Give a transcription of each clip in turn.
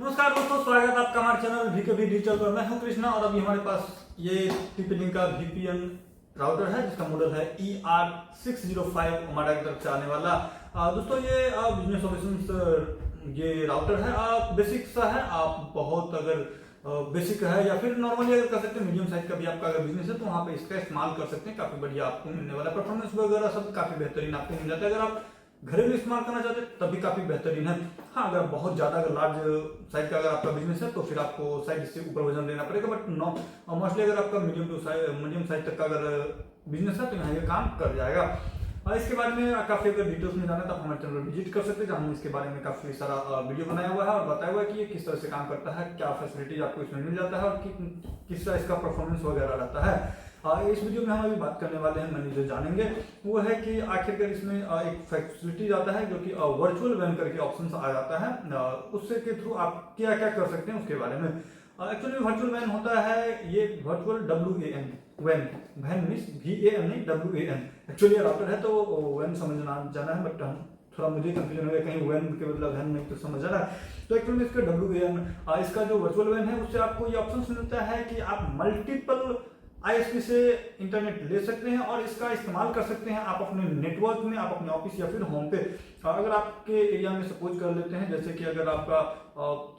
नमस्कार दोस्तों, स्वागत है आपका हमारे चैनल वीकेबी डिजिटल पर। मैं हूं कृष्णा और अभी हमारे पास ये टीपी-लिंक का VPN राउटर है जिसका मॉडल है ER605 ओमाडा की तरफ से आने वाला। दोस्तों ये बिजनेस सॉल्यूशंस ये राउटर है। बेसिक सा है। आप बहुत अगर बेसिक है या फिर नॉर्मली अगर कर सकते हैं, मीडियम साइज का भी आपका अगर बिजनेस है तो वहाँ पे इसका इस्तेमाल कर सकते हैं। काफी बढ़िया आपको मिलने वाला परफॉर्मेंस वगैरह सब काफी बेहतरीन आपको मिल जाता है। अगर आप घरेलू इस्तेमाल करना चाहते हैं तब भी काफी बेहतरीन है। हाँ, अगर बहुत ज्यादा अगर लार्ज साइज का अगर आपका बिजनेस है तो फिर आपको साइज इससे ऊपर वजन लेना पड़ेगा। बट मोस्टली अगर आपका मीडियम साइज तक का अगर बिजनेस है तो यहाँ ये काम कर जाएगा। और इसके बारे में काफी अगर डिटेल्स में जाना है तो आप हमारे चैनल पर विजिट कर सकते हैं, जहाँ हमने इसके बारे में काफी सारा वीडियो बनाया हुआ है और बताया हुआ है कि ये किस तरह से काम करता है, क्या फैसिलिटीज आपको इसमें मिल जाता है और किस तरह इसका परफॉर्मेंस वगैरह रहता है। इस वीडियो में हम अभी बात करने वाले हैं, मैंने जो जानेंगे वो है कि आखिरकार इसमें एक फैसिलिटीज आता है जो कि वर्चुअल वैन करके ऑप्शन आ जाता है। उससे के थ्रू आप क्या क्या कर सकते हैं उसके बारे में। एक्चुअली वर्चुअल वैन होता है ये virtual WAN van. Van means VAN नहीं WAN। एक्चुअली राउटर है तो वैन समझना जाना है, बट हम थोड़ा मुझे कंफ्यूजन हो गया, कहीं वैन के मतलब वैन नहीं तो समझ आ रहा है। तो एक्चुअली इसका WAN इसका जो वर्चुअल वैन है उससे आपको ये ऑप्शन मिलता है कि आप मल्टीपल ISP से इंटरनेट ले सकते हैं और इसका इस्तेमाल कर सकते हैं आप अपने नेटवर्क में, आप अपने ऑफिस या फिर होम पे। अगर आपके एरिया में सपोज कर लेते हैं जैसे कि अगर आपका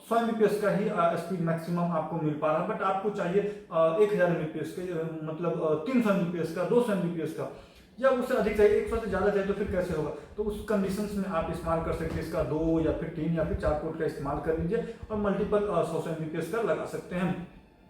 100 MBPS का ही स्पीड मैक्सिमम आपको मिल पा रहा है, बट आपको चाहिए 1000 MBPS के, मतलब 300 MBPS का, 200 MBPS का, या उससे अधिक चाहिए, 100 से ज्यादा चाहिए, तो फिर कैसे होगा। तो उस कंडीशंस में आप इस्तेमाल कर सकते हैं इसका 2 या फिर 3 या फिर 4 पोर्ट का इस्तेमाल कर लीजिए और मल्टीपल 100 MBPS का लगा सकते हैं।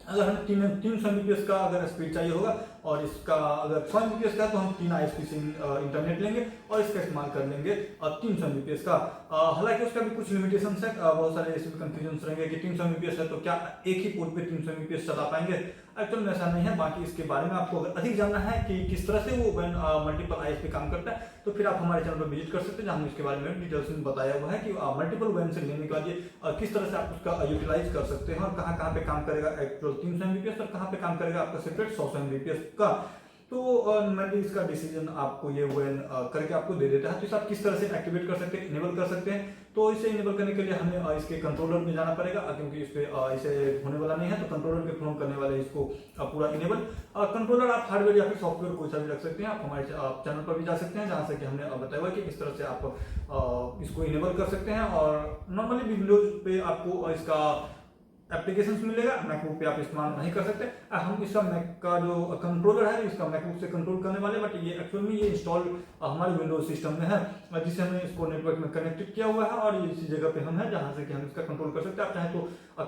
अगर हमें 300 MBPS का अगर स्पीड चाहिए होगा और इसका अगर 100 MBPS का, तो हम 3 ISP से इंटरनेट लेंगे और इसका इस्तेमाल कर लेंगे 300 MBPS का। हालांकि उसका भी कुछ लिमिटेशंस है। बहुत सारे ऐसे कंफ्यूजन रहेंगे कि 300 MBPS है तो क्या एक ही पोर्ट पे 300 MBPS चला पाएंगे। एक्चुअली में ऐसा नहीं है। बाकी इसके बारे में आपको अगर अधिक जानना है कि किस तरह से वो मल्टीपल ISP काम करता है तो फिर आप हमारे चैनल पर विजिट कर सकते हैं, जहाँ हमने इसके बारे में डिटेल्स में बताया हुआ है कि मल्टीपल वैन से लेने के बाद ये किस तरह से आप उसका यूटिलाइज कर सकते हैं और कहाँ कहाँ पे काम करेगा एक्चुअल 300 MBPS और कहाँ पे काम करेगा आपका सेपरेट 100 MBPS का। तो मैं भी इसका डिसीजन आपको ये वैन करके आपको दे देता है। तो इसे आप किस तरह से एक्टिवेट कर सकते हैं, इनेबल कर सकते हैं। तो इसे इनेबल करने के लिए हमें इसके कंट्रोलर में जाना पड़ेगा, क्योंकि इस पे इसे होने वाला नहीं है। तो कंट्रोलर के थ्रू करने वाले इसको पूरा इनेबल। कंट्रोलर आप हार्डवेयर या फिर सॉफ्टवेयर कोई सा भी रख सकते हैं। आप हमारे चैनल पर भी जा सकते हैं, जहाँ से कि हमने बताया हुआ है कि किस तरह से आप इसको इनेबल कर सकते हैं। और नॉर्मली विंडोज पे आपको इसका एप्लीकेशंस मिलेगा, मैकबुक पे आप इस्तेमाल नहीं कर सकते। हम इसका मैक का जो कंट्रोलर है इसका मैकबुक से कंट्रोल करने वाले, बट ये एक्चुअल में ये इंस्टॉल हमारे विंडोज सिस्टम में है, जिसे हमने इसको नेटवर्क में कनेक्टेड किया हुआ है और ये इसी जगह पे हम है जहां से कि हम इसका कंट्रोल कर सकते हैं। आप चाहें तो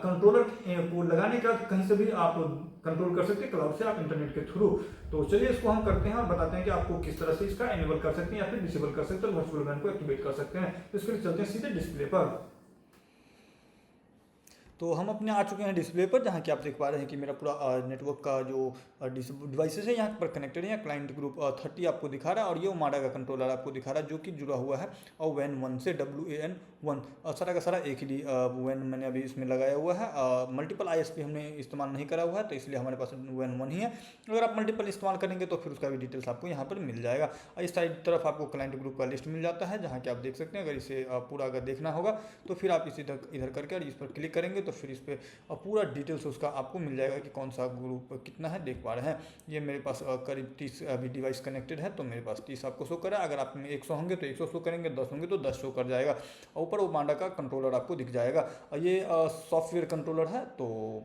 कंट्रोलर को लगाने के बाद कहीं से भी आप कंट्रोल कर सकते हैं, क्लाउड से आप इंटरनेट के थ्रू। तो चलिए इसको हम करते हैं और बताते हैं कि आपको किस तरह से इसका इनेबल कर सकते हैं या फिर डिसेबल कर सकते हैं, वर्चुअल वैन को एक्टिवेट कर सकते हैं। तो इसके लिए चलते हैं सीधे डिस्प्ले पर। तो हम अपने आ चुके हैं डिस्प्ले पर, जहाँ कि आप देख पा रहे हैं कि मेरा पूरा नेटवर्क का जो डिवाइसेस है यहाँ पर कनेक्टेड है। क्लाइंट ग्रुप 30 आपको दिखा रहा है और ये ओमाडा का कंट्रोलर आपको दिखा रहा है जो कि जुड़ा हुआ है और वैन 1 से WAN 1 सारा का सारा एक ही वैन मैंने अभी इसमें लगाया हुआ है। मल्टीपल ISP हमने इस्तेमाल नहीं करा हुआ है, तो इसलिए हमारे पास वैन 1 ही है। अगर आप मल्टीपल इस्तेमाल करेंगे तो फिर उसका भी डिटेल्स आपको यहाँ पर मिल जाएगा। इस साइड तरफ आपको क्लाइंट ग्रुप का लिस्ट मिल जाता है, जहाँ कि आप देख सकते हैं। अगर इसे पूरा अगर देखना होगा तो फिर आप इस इधर करके और इस पर क्लिक करेंगे तो फिर इस पर पूरा डिटेल्स उसका आपको मिल जाएगा कि कौन सा ग्रुप कितना है। देख पा रहे हैं ये मेरे पास करीब 30 अभी डिवाइस कनेक्टेड है, तो मेरे पास 30 आपको शो करा। अगर आप में 100 होंगे तो 100 शो करेंगे, 10 होंगे तो 10 शो कर जाएगा। ऊपर ओमाडा का कंट्रोलर आपको दिख जाएगा। ये सॉफ्टवेयर कंट्रोलर है, तो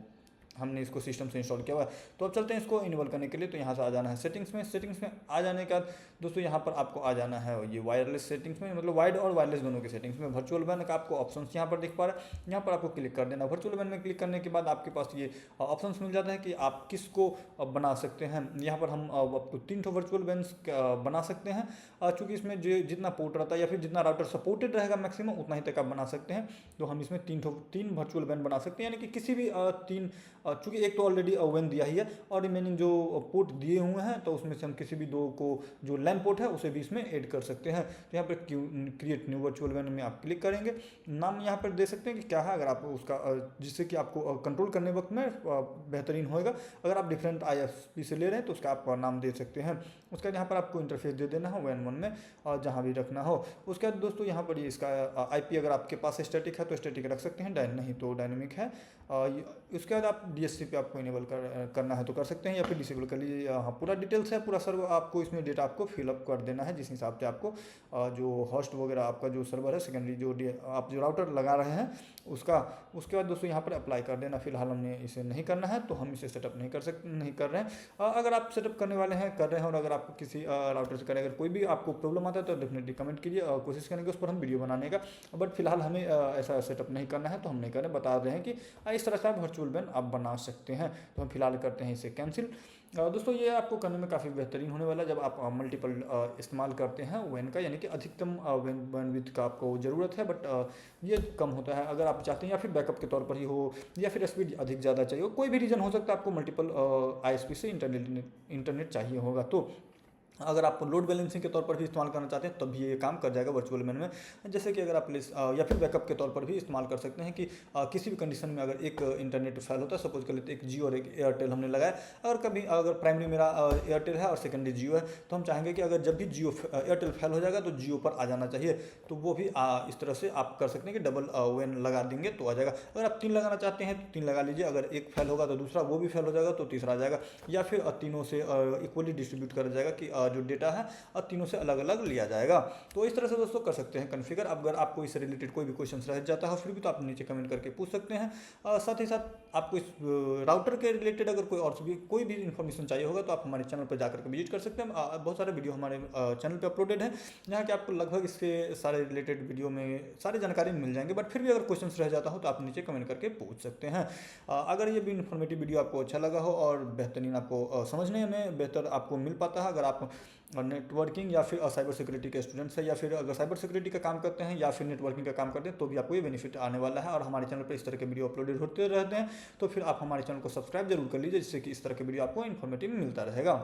हमने इसको सिस्टम से इंस्टॉल किया हुआ है। तो अब चलते हैं इसको इनेबल करने के लिए। तो यहाँ से आ जाना है सेटिंग्स में। सेटिंग्स में आ जाने के बाद दोस्तों यहाँ पर आपको आ जाना है ये वायरलेस सेटिंग्स में, मतलब वाइड और वायरलेस दोनों के सेटिंग्स में। वर्चुअल वैन का आपको ऑप्शंस यहाँ पर दिख पा रहा है, यहाँ पर आपको क्लिक कर देना। वर्चुअल वैन में क्लिक करने के बाद आपके पास ये ऑप्शंस मिल जाता है कि आप किसको बना सकते हैं। यहाँ पर हम आपको 3 वर्चुअल वैन्स बना सकते हैं, चूँकि इसमें जो जितना पोर्ट रहता है या फिर जितना राउटर सपोर्टेड रहेगा मैक्सिमम उतना ही तक आप बना सकते हैं। तो हम इसमें 3 वर्चुअल वैन बना सकते हैं, यानी कि किसी भी 3 चूँकि एक तो ऑलरेडी WAN दिया ही है और रिमेनिंग जो पोर्ट दिए हुए हैं तो उसमें से हम किसी भी दो को जो लैन पोर्ट है उसे भी इसमें ऐड कर सकते हैं। तो यहाँ पर क्रिएट न्यू वर्चुअल WAN में आप क्लिक करेंगे, नाम यहाँ पर दे सकते हैं कि क्या है, अगर आप उसका जिससे कि आपको कंट्रोल करने वक्त में बेहतरीन होएगा। अगर आप डिफरेंट ISP से ले रहे हैं तो उसका आप नाम दे सकते हैं। उसके बाद यहाँ पर आपको इंटरफेस दे देना है WAN 1 में और जहाँ भी रखना हो। उसके बाद दोस्तों यहाँ पर इसका IP अगर आपके पास स्टैटिक है तो स्टैटिक रख सकते हैं, नहीं तो डायनेमिक है। उसके बाद आप DHCP पे आपको इनेबल करना है तो कर सकते हैं या फिर डिसेबल कर लीजिए। हाँ, पूरा डिटेल्स है, पूरा सर्वर आपको इसमें डेटा आपको फिलअप कर देना है जिस हिसाब से आपको जो होस्ट वगैरह आपका जो सर्वर है सेकेंडरी जो आप जो राउटर लगा रहे हैं उसका। उसके बाद दोस्तों यहाँ पर अप्लाई कर देना। फिलहाल हमने इसे नहीं करना है तो हम इसे सेटअप नहीं कर रहे हैं। अगर आप सेटअप करने वाले हैं कर रहे हैं और अगर आप किसी राउटर से करें, अगर कोई भी आपको प्रॉब्लम आता है तो डेफिनेटली कमेंट कीजिए, कोशिश करेंगे उस पर हम वीडियो बनाने का। बट फिलहाल हमें ऐसा सेटअप नहीं करना है तो हम नहीं करें, बता रहे हैं कि इस तरह से आप वर्चुअल WAN आप बना सकते हैं। तो हम फिलहाल करते हैं इसे कैंसिल। दोस्तों ये आपको करने में काफ़ी बेहतरीन होने वाला है जब आप मल्टीपल इस्तेमाल करते हैं WAN का, यानी कि अधिकतम बैंडविड्थ का आपको ज़रूरत है बट ये कम होता है अगर आप चाहते हैं, या फिर बैकअप के तौर पर ही हो या फिर स्पीड अधिक ज़्यादा चाहिए हो, कोई भी रीज़न हो सकता है आपको मल्टीपल ISP से इंटरनेट चाहिए होगा। तो अगर आप लोड बैलेंसिंग के तौर पर भी इस्तेमाल करना चाहते हैं तब भी ये काम कर जाएगा वर्चुअल WAN में। जैसे कि अगर आप या फिर बैकअप के तौर पर भी इस्तेमाल कर सकते हैं कि किसी भी कंडीशन में अगर एक इंटरनेट फेल होता है, सपोज कर लेते हैं एक जियो और एक एयरटेल हमने लगाया, अगर प्राइमरी मेरा एयरटेल है और सेकेंडरी जियो है तो हम चाहेंगे कि अगर जब भी एयरटेल फेल हो जाएगा तो जियो पर आ जाना चाहिए। तो वो भी इस तरह से आप कर सकते हैं कि डबल WAN लगा देंगे तो आ जाएगा। अगर आप 3 लगाना चाहते हैं तो 3 लगा लीजिए, अगर एक फेल होगा तो दूसरा वो भी फेल हो जाएगा तो तीसरा आ जाएगा, या फिर तीनों से इक्वली डिस्ट्रीब्यूट करा जाएगा कि जो डेटा है और तीनों से अलग अलग लिया जाएगा। तो इस तरह से दोस्तों कर सकते हैं कॉन्फ़िगर। अगर आपको इससे रिलेटेड कोई भी क्वेश्चन रह जाता है फिर भी तो आप नीचे कमेंट करके पूछ सकते हैं। साथ ही साथ आपको इस राउटर के रिलेटेड अगर कोई भी इन्फॉर्मेशन चाहिए होगा तो आप हमारे चैनल पर जाकर के विजिट कर सकते हैं। बहुत सारे वीडियो हमारे चैनल पर अपलोडेड है जहाँ कि आपको लगभग इसके सारे रिलेटेड वीडियो में सारी जानकारी मिल जाएंगे। बट फिर भी अगर क्वेश्चन रह जाता हो तो आप नीचे कमेंट करके पूछ सकते हैं। अगर ये भी इन्फॉर्मेटिव वीडियो आपको अच्छा लगा हो और बेहतरीन आपको समझने में बेहतर आपको मिल पाता है, अगर आप नेटवर्किंग या फिर साइबर सिक्योरिटी के स्टूडेंट्स है या फिर अगर साइबर सिक्योरिटी का काम करते हैं या फिर नेटवर्किंग का काम करते हैं तो भी आपको ये बेनिफिट आने वाला है। और हमारे चैनल पर इस तरह के वीडियो अपलोडेड होते रहते हैं तो फिर आप हमारे चैनल को सब्सक्राइब जरूर कर लीजिए जिससे कि इस तरह के वीडियो आपको इन्फॉर्मेटिव मिलता रहेगा।